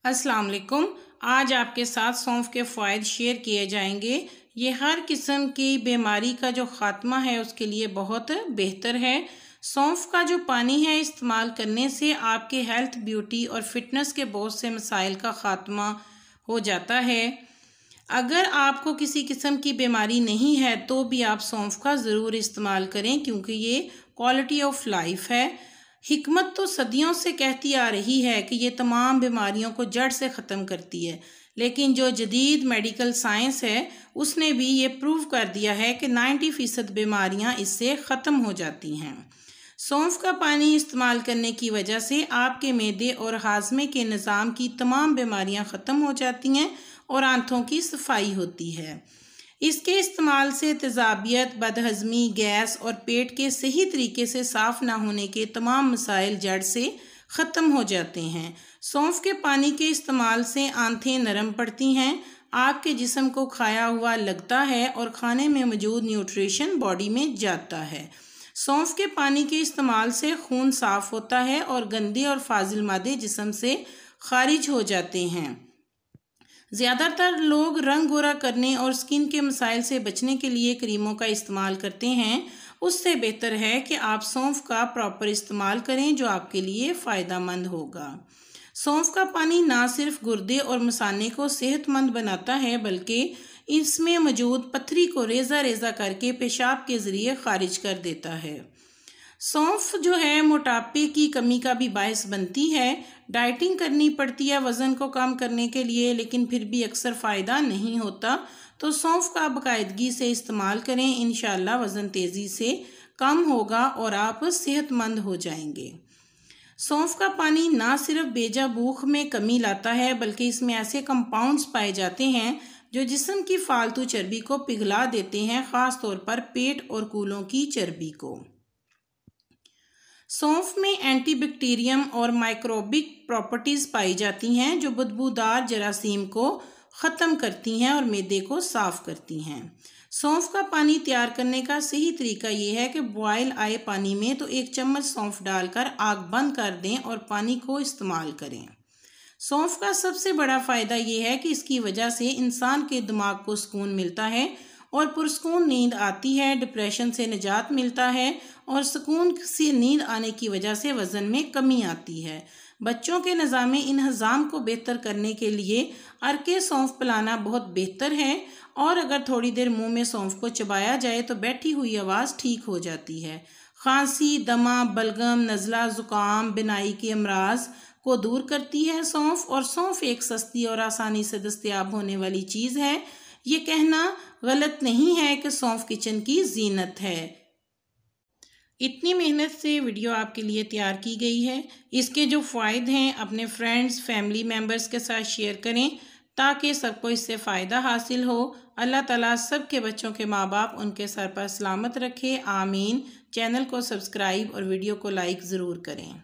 अस्सलाम वालेकुम। आज आपके साथ सौंफ के फ़ायदे शेयर किए जाएंगे। ये हर किस्म की बीमारी का जो ख़ात्मा है उसके लिए बहुत बेहतर है। सौंफ का जो पानी है इस्तेमाल करने से आपके हेल्थ, ब्यूटी और फिटनेस के बहुत से मसाइल का ख़ात्मा हो जाता है। अगर आपको किसी किस्म की बीमारी नहीं है तो भी आप सौंफ का ज़रूर इस्तेमाल करें, क्योंकि ये क्वालिटी ऑफ लाइफ है। हिकमत तो सदियों से कहती आ रही है कि ये तमाम बीमारियों को जड़ से ख़त्म करती है, लेकिन जो जदीद मेडिकल साइंस है उसने भी ये प्रूव कर दिया है कि 90% बीमारियां इससे ख़त्म हो जाती हैं। सौंफ का पानी इस्तेमाल करने की वजह से आपके मैदे और हाजमे के निज़ाम की तमाम बीमारियां ख़त्म हो जाती हैं और आंतों की सफाई होती है। इसके इस्तेमाल से तेज़ाबियत, बदहज़मी, गैस और पेट के सही तरीके से साफ़ ना होने के तमाम मसाइल जड़ से ख़त्म हो जाते हैं। सौंफ के पानी के इस्तेमाल से आंतें नरम पड़ती हैं, आपके जिस्म को खाया हुआ लगता है और खाने में मौजूद न्यूट्रिशन बॉडी में जाता है। सौंफ के पानी के इस्तेमाल से खून साफ़ होता है और गंदे और फाजिल मादे जिस्म से खारिज हो जाते हैं। ज़्यादातर लोग रंग गोरा करने और स्किन के मसाइल से बचने के लिए क्रीमों का इस्तेमाल करते हैं। उससे बेहतर है कि आप सौंफ का प्रॉपर इस्तेमाल करें जो आपके लिए फ़ायदेमंद होगा। सौंफ का पानी ना सिर्फ गुर्दे और मसाने को सेहतमंद बनाता है, बल्कि इसमें मौजूद पथरी को रेज़ा रेज़ा करके पेशाब के ज़रिए खारिज कर देता है। सौंफ जो है मोटापे की कमी का भी बायस बनती है। डाइटिंग करनी पड़ती है वज़न को कम करने के लिए, लेकिन फिर भी अक्सर फ़ायदा नहीं होता, तो सौंफ का बाकायदगी से इस्तेमाल करें। इंशाअल्लाह वज़न तेज़ी से कम होगा और आप सेहतमंद हो जाएंगे। सौंफ का पानी ना सिर्फ बेजा भूख में कमी लाता है, बल्कि इसमें ऐसे कंपाउंड्स पाए जाते हैं जो जिस्म की फालतू चर्बी को पिघला देते हैं, ख़ास तौर पर पेट और कूलों की चर्बी को। सौंफ में एंटीबैक्टीरियम और माइक्रोबिक प्रॉपर्टीज़ पाई जाती हैं जो बदबूदार जरासीम को ख़त्म करती हैं और मैदे को साफ़ करती हैं। सौंफ का पानी तैयार करने का सही तरीका ये है कि बॉयल आए पानी में तो 1 चम्मच सौंफ डालकर आग बंद कर दें और पानी को इस्तेमाल करें। सौंफ का सबसे बड़ा फ़ायदा ये है कि इसकी वजह से इंसान के दिमाग को सुकून मिलता है और पुरसकून नींद आती है, डिप्रेशन से निजात मिलता है और सुकून से नींद आने की वजह से वज़न में कमी आती है। बच्चों के निज़ाम इंहज़ाम को बेहतर करने के लिए अरके सौंफ पिलाना बहुत बेहतर है, और अगर थोड़ी देर मुंह में सौंफ को चबाया जाए तो बैठी हुई आवाज़ ठीक हो जाती है। खांसी, दमा, बलगम, नज़ला, ज़ुकाम, बिनाई के अमराज को दूर करती है सौंफ। और सौंफ एक सस्ती और आसानी से दस्तयाब होने वाली चीज़ है। ये कहना गलत नहीं है कि सौंफ किचन की जीनत है। इतनी मेहनत से वीडियो आपके लिए तैयार की गई है। इसके जो फ़ायदे हैं अपने फ्रेंड्स, फैमिली मेम्बर्स के साथ शेयर करें ताकि सबको इससे फ़ायदा हासिल हो। अल्लाह ताला सब के बच्चों के माँ बाप उनके सर पर सलामत रखे, आमीन। चैनल को सब्सक्राइब और वीडियो को लाइक ज़रूर करें।